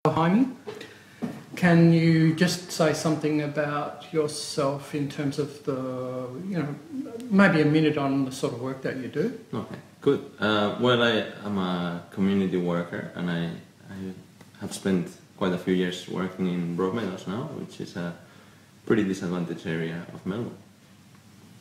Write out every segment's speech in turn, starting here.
Jaime, can you just say something about yourself in terms of maybe a minute on the sort of work that you do? Okay, good. Well, I am a community worker, and I have spent quite a few years working in Broadmeadows now, which is a pretty disadvantaged area of Melbourne.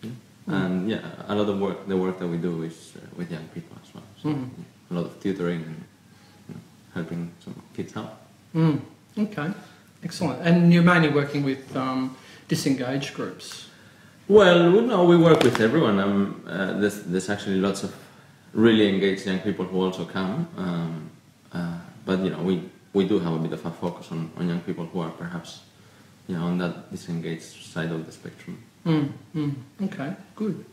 Yeah. And a lot of the work that we do is with young people as well. So a lot of tutoring and helping some kids out. Okay, excellent. And you're mainly working with disengaged groups? Well, no, we work with everyone. There's actually lots of really engaged young people who also come. But we do have a bit of a focus on young people who are perhaps on that disengaged side of the spectrum. Okay, good.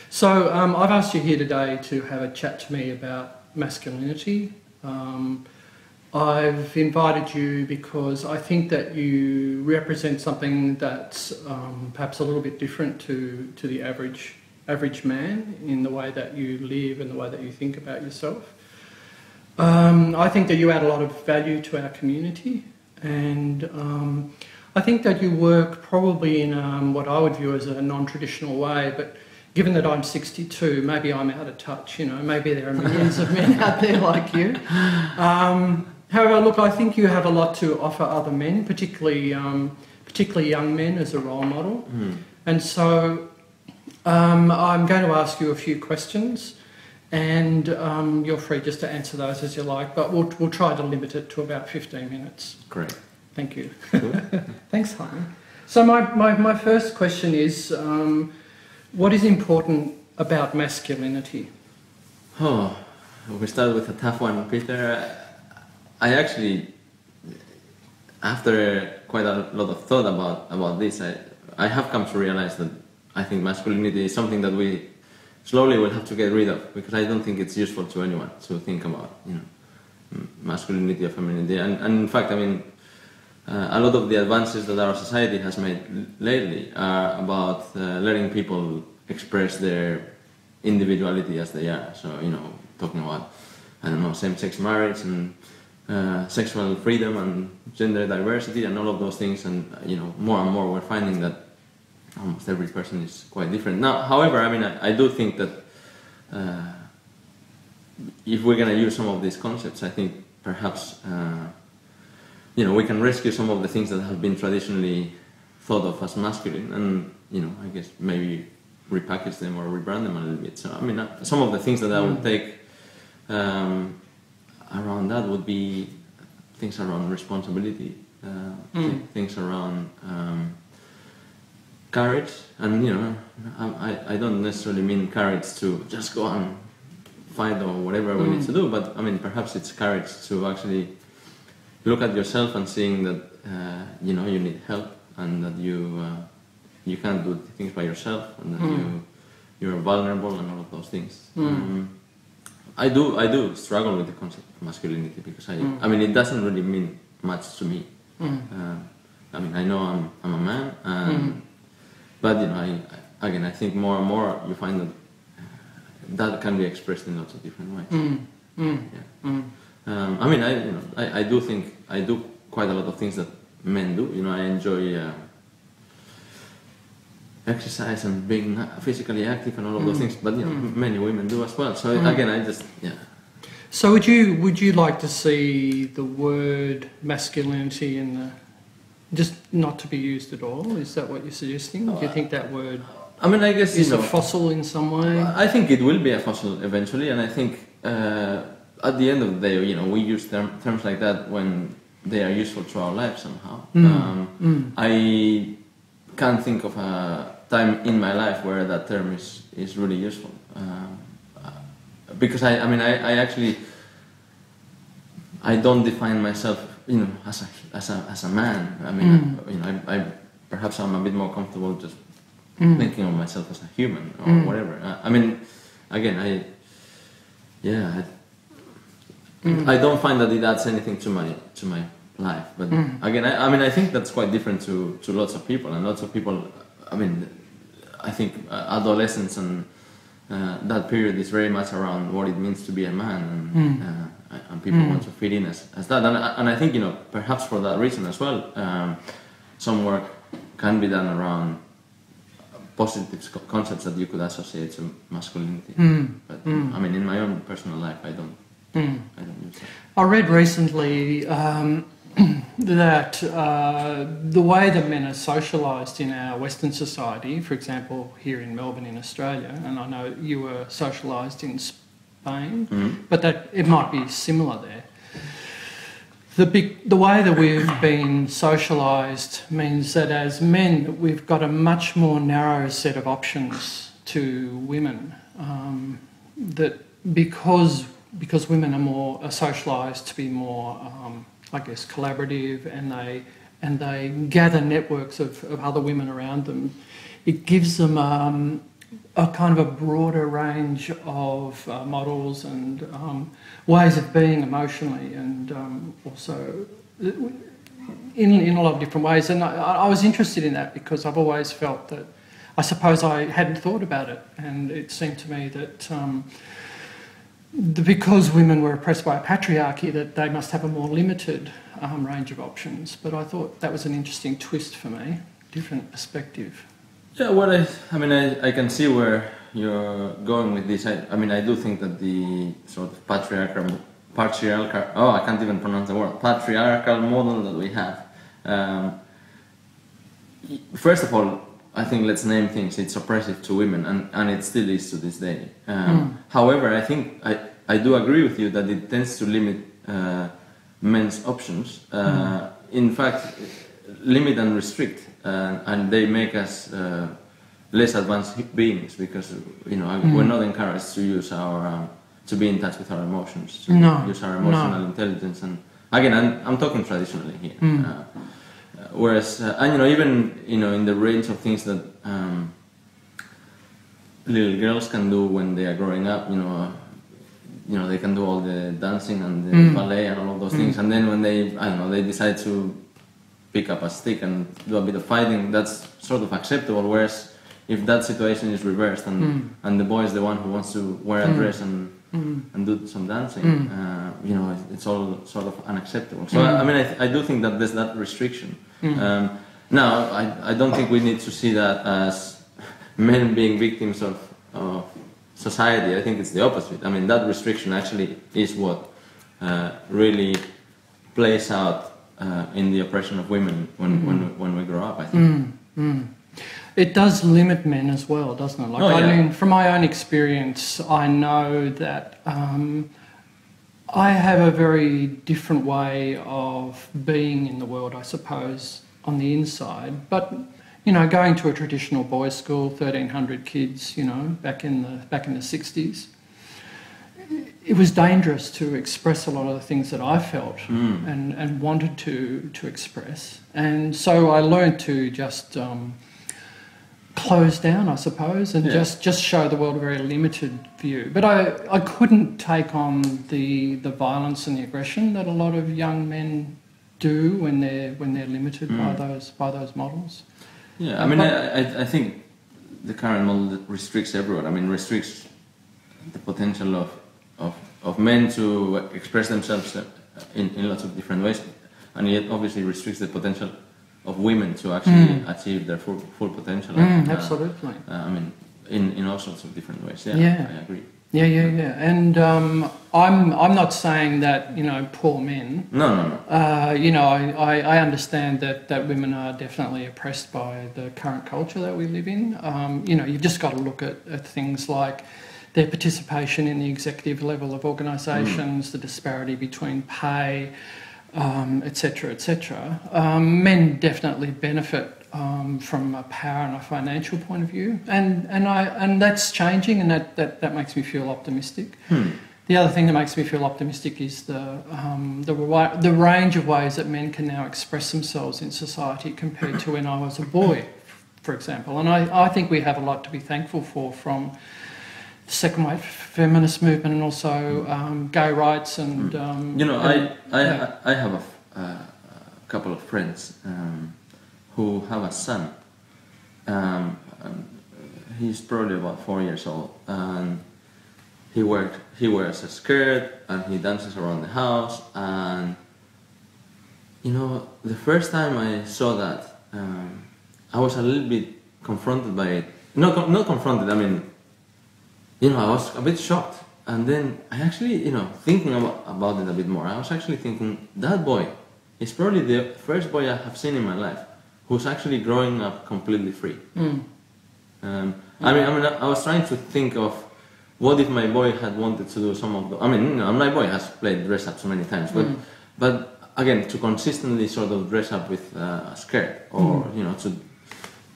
So I've asked you here today to have a chat to me about masculinity. I've invited you because I think that you represent something that's perhaps a little bit different to the average man in the way that you live and the way that you think about yourself. I think that you add a lot of value to our community, and I think that you work probably in what I would view as a non-traditional way, but given that I'm 62, maybe I'm out of touch, maybe there are millions of men out there like you. However, look, I think you have a lot to offer other men, particularly young men, as a role model. And so I'm going to ask you a few questions, and you're free just to answer those as you like, but we'll try to limit it to about 15 minutes. Great. Thank you. Cool. Thanks, Jaime. So my first question is, what is important about masculinity? Oh, we start with a tough one, Peter. I actually, after quite a lot of thought about this, I have come to realize that I think masculinity is something that we slowly will have to get rid of, because I don't think it's useful to anyone to think about, masculinity or femininity. And in fact, a lot of the advances that our society has made lately are about letting people express their individuality as they are. So, talking about, same-sex marriage and sexual freedom and gender diversity and all of those things, and more and more we're finding that almost every person is quite different. Now, however, I do think that if we're going to use some of these concepts, I think perhaps we can rescue some of the things that have been traditionally thought of as masculine, and I guess maybe repackage them or rebrand them a little bit. So some of the things that I would take around that would be things around responsibility, things around courage, and I don't necessarily mean courage to just go and fight or whatever we need to do, but perhaps it's courage to actually look at yourself and seeing that you need help, and that you can't do things by yourself, and that you're vulnerable and all of those things. I do struggle with the concept of masculinity, because it doesn't really mean much to me. I know I'm a man, but I think more and more you find that can be expressed in lots of different ways. I do think I do quite a lot of things that men do. I enjoy exercise and being physically active and all of those things, but many women do as well. So So would you like to see the word masculinity just not to be used at all? Is that what you're suggesting? Do you think that word I guess is a fossil in some way? I think it will be a fossil eventually, and I think at the end of the day, we use terms like that when they are useful to our lives somehow. I can't think of a time in my life where that term is really useful, because I don't define myself as a man. I perhaps I'm a bit more comfortable just thinking of myself as a human or whatever. I don't find that it adds anything to my life, but I think that's quite different to lots of people, and lots of people. I think adolescents and that period is very much around what it means to be a man, and people want to fit in as that. And I think, you know, perhaps for that reason as well, some work can be done around positive concepts that you could associate to masculinity. But I mean, in my own personal life, I don't use that. I read recently that the way that men are socialised in our Western society, for example, here in Melbourne in Australia, and I know you were socialised in Spain, but that it might be similar there. The way that we've been socialised means that as men, we've got a much more narrow set of options to women. That because women are socialised to be more, I guess, collaborative, and they gather networks of other women around them, it gives them a kind of a broader range of models and ways of being emotionally, and also in a lot of different ways. And I was interested in that because I've always felt that, I suppose I hadn't thought about it, and it seemed to me that because women were oppressed by a patriarchy, that they must have a more limited range of options. But I thought that was an interesting twist for me, different perspective. Yeah, well, I mean, I can see where you're going with this. I mean, I do think that the sort of patriarchal, I can't even pronounce the word, patriarchal model that we have. First of all, I think let's name things. It's oppressive to women, and it still is to this day. However, I think I do agree with you that it tends to limit men's options. In fact, limit and restrict, and they make us less advanced beings, because, you know, we're not encouraged to use our to be in touch with our emotions, to use our emotional intelligence. And again, I'm talking traditionally here. Whereas, and you know, even, you know, in the range of things that little girls can do when they are growing up, you know, they can do all the dancing and the ballet and all of those things, and then when they, I don't know, they decide to pick up a stick and do a bit of fighting, that's sort of acceptable. Whereas if that situation is reversed and the boy is the one who wants to wear a dress and do some dancing, you know, it's all sort of unacceptable. So I mean, I do think that there's that restriction. Now, I don't think we need to see that as men being victims of society. I think it's the opposite. I mean, that restriction actually is what really plays out in the oppression of women when we grow up, I think. It does limit men as well, doesn't it? Like, I mean, from my own experience, I know that I have a very different way of being in the world, I suppose, on the inside. But, you know, going to a traditional boys' school, 1,300 kids, you know, back in the 60s, it was dangerous to express a lot of the things that I felt and wanted to express. And so I learned to just close down, I suppose, and just show the world a very limited view. But I couldn't take on the violence and the aggression that a lot of young men do when they're limited by those models. Yeah, I mean, I think the current model restricts everyone. I mean, restricts the potential of men to express themselves in lots of different ways, and yet obviously restricts the potential of women to actually achieve their full potential. Absolutely. I mean, in all sorts of different ways. Yeah. I agree. Yeah. And I'm not saying that, you know, poor men. No. You know, I understand that women are definitely oppressed by the current culture that we live in. You know, you've just got to look at things like their participation in the executive level of organisations, the disparity between pay, etc., etc. Men definitely benefit from a power and a financial point of view, and that's changing, and that makes me feel optimistic. The other thing that makes me feel optimistic is the range of ways that men can now express themselves in society compared to when I was a boy, for example. And I think we have a lot to be thankful for from the second wave feminist movement, and also gay rights and you know, I have a couple of friends who have a son. he's probably about 4 years old, and he wears a skirt and he dances around the house. And you know, the first time I saw that, I was a little bit confronted by it. Not confronted. I mean, you know, I was a bit shocked. And then I actually, you know, thinking about it a bit more, I was actually thinking that boy is probably the first boy I have seen in my life who's actually growing up completely free. I was trying to think of what if my boy had wanted to do some of the. I mean, you know, my boy has played dress up so many times, but again, to consistently sort of dress up with a skirt, or you know,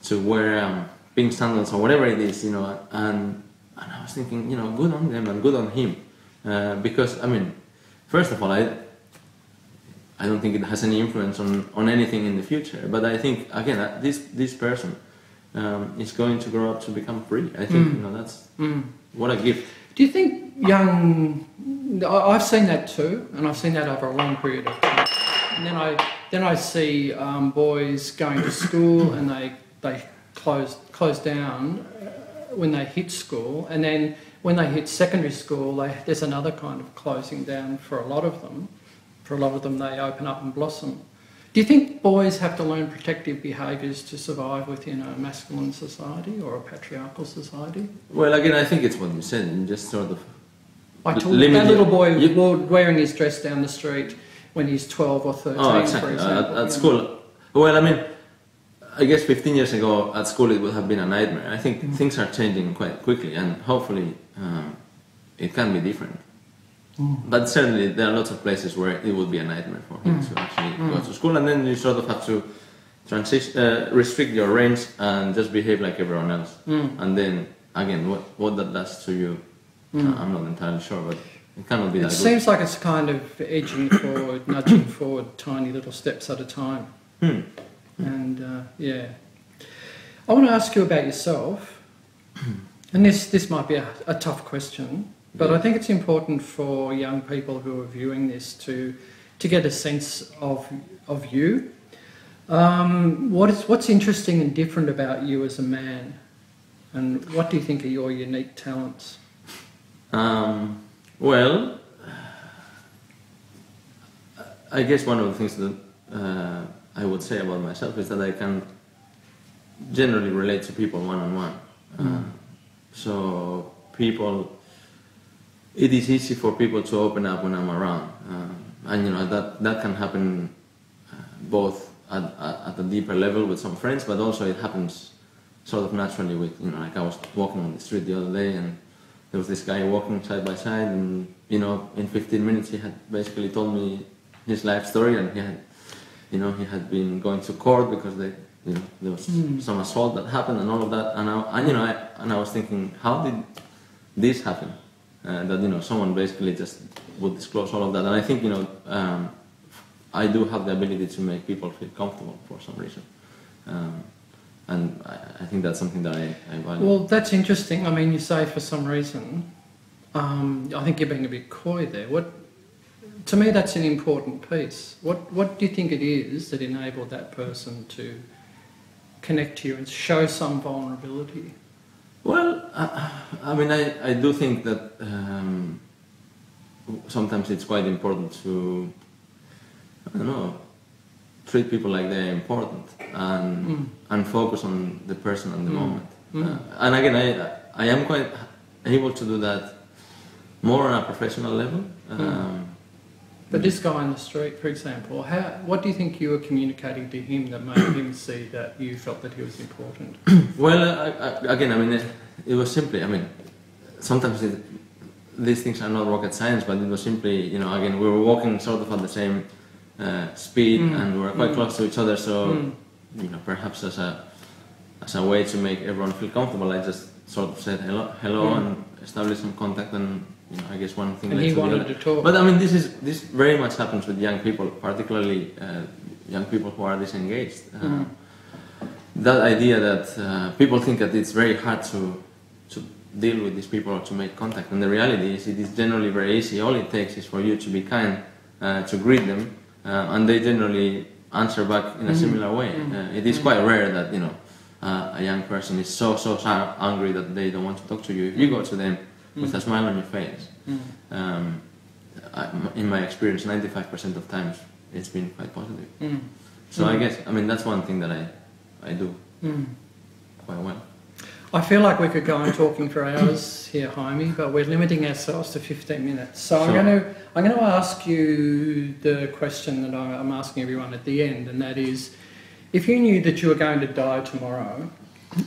to wear pink sandals or whatever it is, you know, and I was thinking, you know, good on them and good on him, because I mean, first of all, I don't think it has any influence on anything in the future. But I think, again, this person is going to grow up to become free. I think, you know, that's what a gift. Do you think I've seen that too, and I've seen that over a long period of time. And then I see boys going to school and they close down when they hit school, and then when they hit secondary school, there's another kind of closing down for a lot of them. For a lot of them, they open up and blossom. Do you think boys have to learn protective behaviours to survive within a masculine society or a patriarchal society? Well, again, I think it's what you said. You just sort of that little boy wearing his dress down the street when he's 12 or 13, exactly. for example. At school. Well, I mean, I guess 15 years ago at school it would have been a nightmare. I think things are changing quite quickly, and hopefully it can be different. But certainly there are lots of places where it would be a nightmare for him to actually go to school, and then you sort of have to restrict your range and just behave like everyone else. And then again, what that does to you, I'm not entirely sure, but it cannot be that good. It seems like it's kind of edging forward, nudging forward, tiny little steps at a time. And yeah, I want to ask you about yourself, and this might be a tough question. But I think it's important for young people who are viewing this to get a sense of you. What's interesting and different about you as a man, and what do you think are your unique talents? Well, I guess one of the things that I would say about myself is that I can generally relate to people one-on-one. So people. It is easy for people to open up when I'm around, and you know that can happen both at a deeper level with some friends, but also it happens sort of naturally with, you know, like I was walking on the street the other day and there was this guy walking side by side, and you know, in 15 minutes he had basically told me his life story, and he had been going to court because there was some assault that happened and all of that, and I was thinking, how did this happen? That someone basically just would disclose all of that, and I think I do have the ability to make people feel comfortable for some reason, and I think that's something that I value. Well, that's interesting. I mean, you say for some reason. I think you're being a bit coy there. To me, that's an important piece. What do you think it is that enabled that person to connect to you and show some vulnerability? Well, I mean, I do think that sometimes it's quite important to, I don't know, treat people like they're important and focus on the person and the moment. And again, I am quite able to do that more on a professional level. But this guy on the street, for example, what do you think you were communicating to him that made him see that you felt that he was important? Well, again, I mean, it was simply, I mean, sometimes these things are not rocket science, but it was simply, again, we were walking sort of at the same speed and we were quite close to each other, so, perhaps as a way to make everyone feel comfortable, I just sort of said hello and established some contact, and I guess one thing. And he wanted to talk. But I mean, this very much happens with young people, particularly young people who are disengaged. That idea that people think that it's very hard to deal with these people or to make contact, and the reality is it is generally very easy. All it takes is for you to be kind, to greet them, and they generally answer back in a similar way. It is quite rare that a young person is so angry that they don't want to talk to you, if you go to them with a smile on your face, in my experience, 95% of times it's been quite positive. So I guess, I mean, that's one thing that I do quite well. I feel like we could go on talking for hours here, Jaime, but we're limiting ourselves to 15 minutes. So sure. I'm going to ask you the question that I'm asking everyone at the end, and that is, if you knew that you were going to die tomorrow,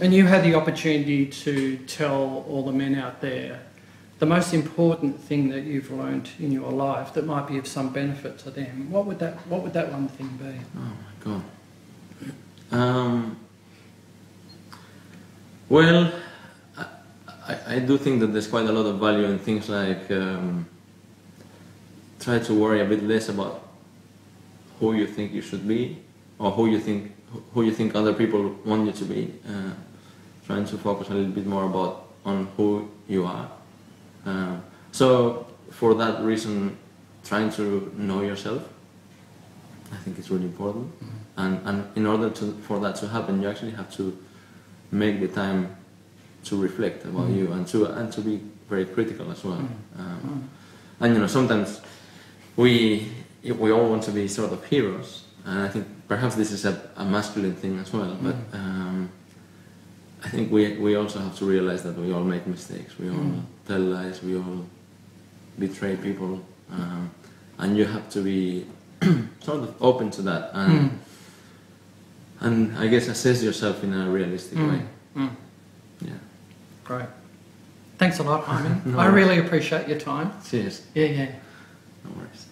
and you had the opportunity to tell all the men out there the most important thing that you've learned in your life that might be of some benefit to them, what would that one thing be? Oh my God. Well, I do think that there's quite a lot of value in things like try to worry a bit less about who you think you should be, or who you think other people want you to be. Trying to focus a little bit more on who you are. So for that reason, trying to know yourself, I think it's really important. And in order for that to happen, you actually have to make the time to reflect about you and to be very critical as well. And sometimes we all want to be sort of heroes, and I think perhaps this is a masculine thing as well. But I think we also have to realize that we all make mistakes. We all tell lies. We all betray people, and you have to be sort of open to that and I guess assess yourself in a realistic way. Yeah. Great. Thanks a lot, Jaime. No I really appreciate your time. Cheers. Yeah. No worries.